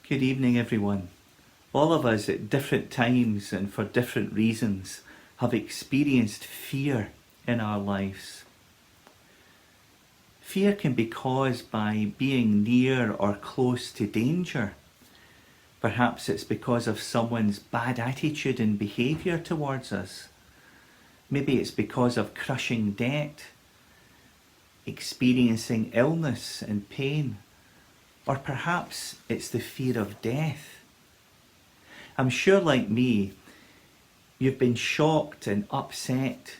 Good evening, everyone. All of us at different times and for different reasons have experienced fear in our lives. Fear can be caused by being near or close to danger. Perhaps it's because of someone's bad attitude and behaviour towards us. Maybe it's because of crushing debt, experiencing illness and pain, or perhaps it's the fear of death. I'm sure, like me, you've been shocked and upset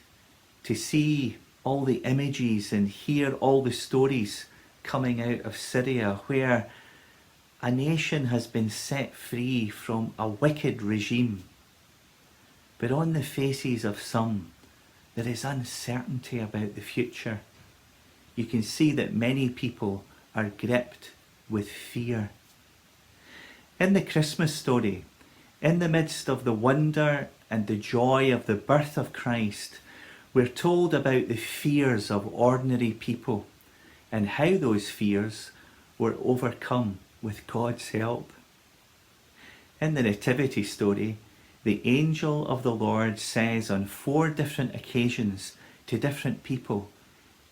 to see all the images and hear all the stories coming out of Syria, where a nation has been set free from a wicked regime. But on the faces of some, there is uncertainty about the future. You can see that many people are gripped with fear. In the Christmas story, in the midst of the wonder and the joy of the birth of Christ, we're told about the fears of ordinary people and how those fears were overcome with God's help. In the Nativity story, the angel of the Lord says on 4 different occasions to different people,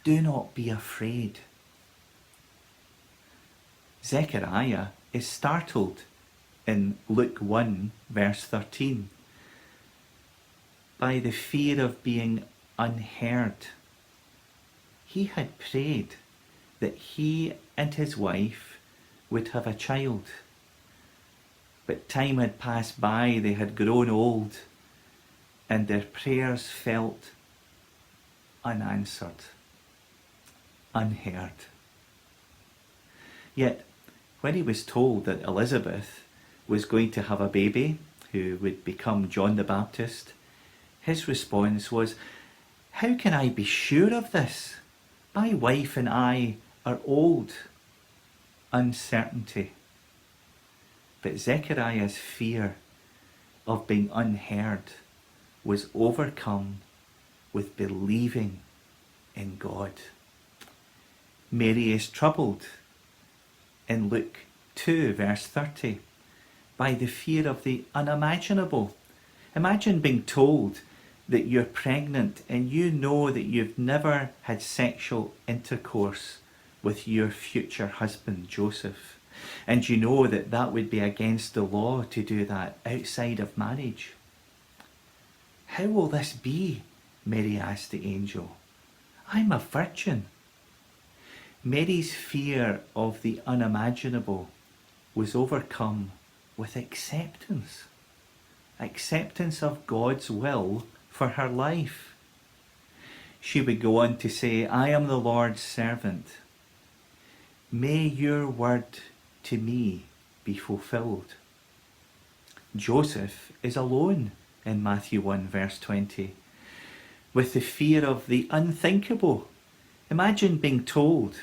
"Do not be afraid." Zechariah is startled in Luke 1 verse 13 by the fear of being unheard. He had prayed that he and his wife would have a child, but time had passed by, they had grown old, and their prayers felt unanswered, unheard. Yet when he was told that Elizabeth was going to have a baby who would become John the Baptist, his response was, "How can I be sure of this? My wife and I are old." Uncertainty. But Zechariah's fear of being unheard was overcome with believing in God. Mary is troubled in Luke 2 verse 30 by the fear of the unimaginable. Imagine being told that you're pregnant and you know that you've never had sexual intercourse with your future husband, Joseph, and you know that that would be against the law to do that outside of marriage. "How will this be?" Mary asked the angel. "I'm a virgin." Mary's fear of the unimaginable was overcome with acceptance of God's will for her life. She would go on to say, "I am the Lord's servant. May your word to me be fulfilled." Joseph is alone in Matthew 1 verse 20 with the fear of the unthinkable. Imagine being told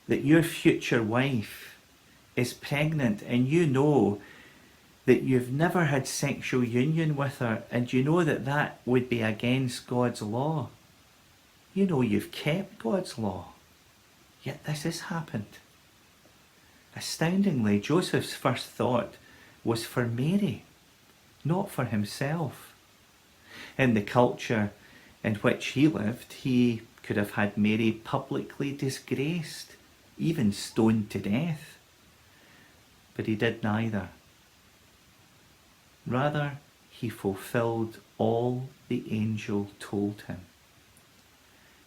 that your future wife is pregnant and you know that you've never had sexual union with her and you know that that would be against God's law. You know you've kept God's law, yet this has happened. Astoundingly, Joseph's first thought was for Mary, not for himself. In the culture in which he lived, he could have had Mary publicly disgraced, even stoned to death. But he did neither. Rather, he fulfilled all the angel told him.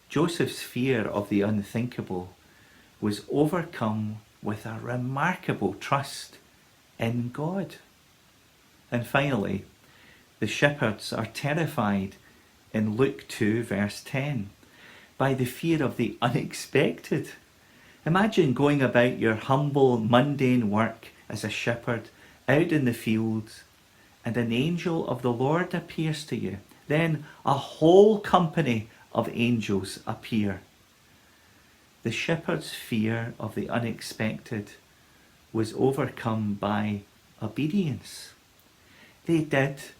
Joseph's fear of the unthinkable was overcome with a remarkable trust in God. And finally, the shepherds are terrified in Luke 2 verse 10 by the fear of the unexpected. Imagine going about your humble, mundane work as a shepherd out in the fields, and an angel of the Lord appears to you. Then a whole company of angels appear. The shepherd's fear of the unexpected was overcome by obedience. They did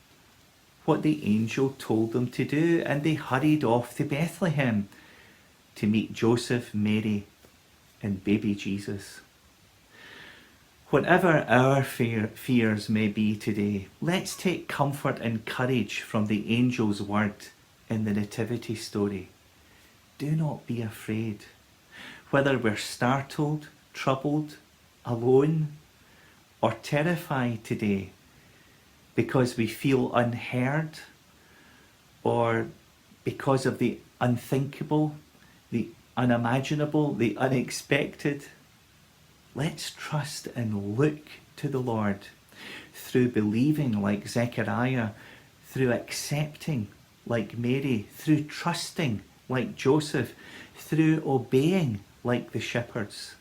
what the angel told them to do, and they hurried off to Bethlehem to meet Joseph, Mary, and baby Jesus. Whatever our fears may be today, let's take comfort and courage from the angel's word in the Nativity story. Do not be afraid. Whether we're startled, troubled, alone, or terrified today because we feel unheard, or because of the unthinkable, the unimaginable, the unexpected, let's trust and look to the Lord through believing like Zechariah, through accepting like Mary, through trusting like Joseph, through obeying like the shepherds.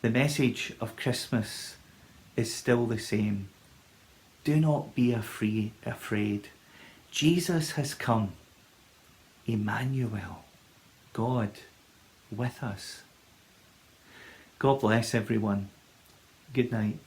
The message of Christmas is still the same. Do not be afraid. Jesus has come. Emmanuel, God with us. God bless everyone. Good night.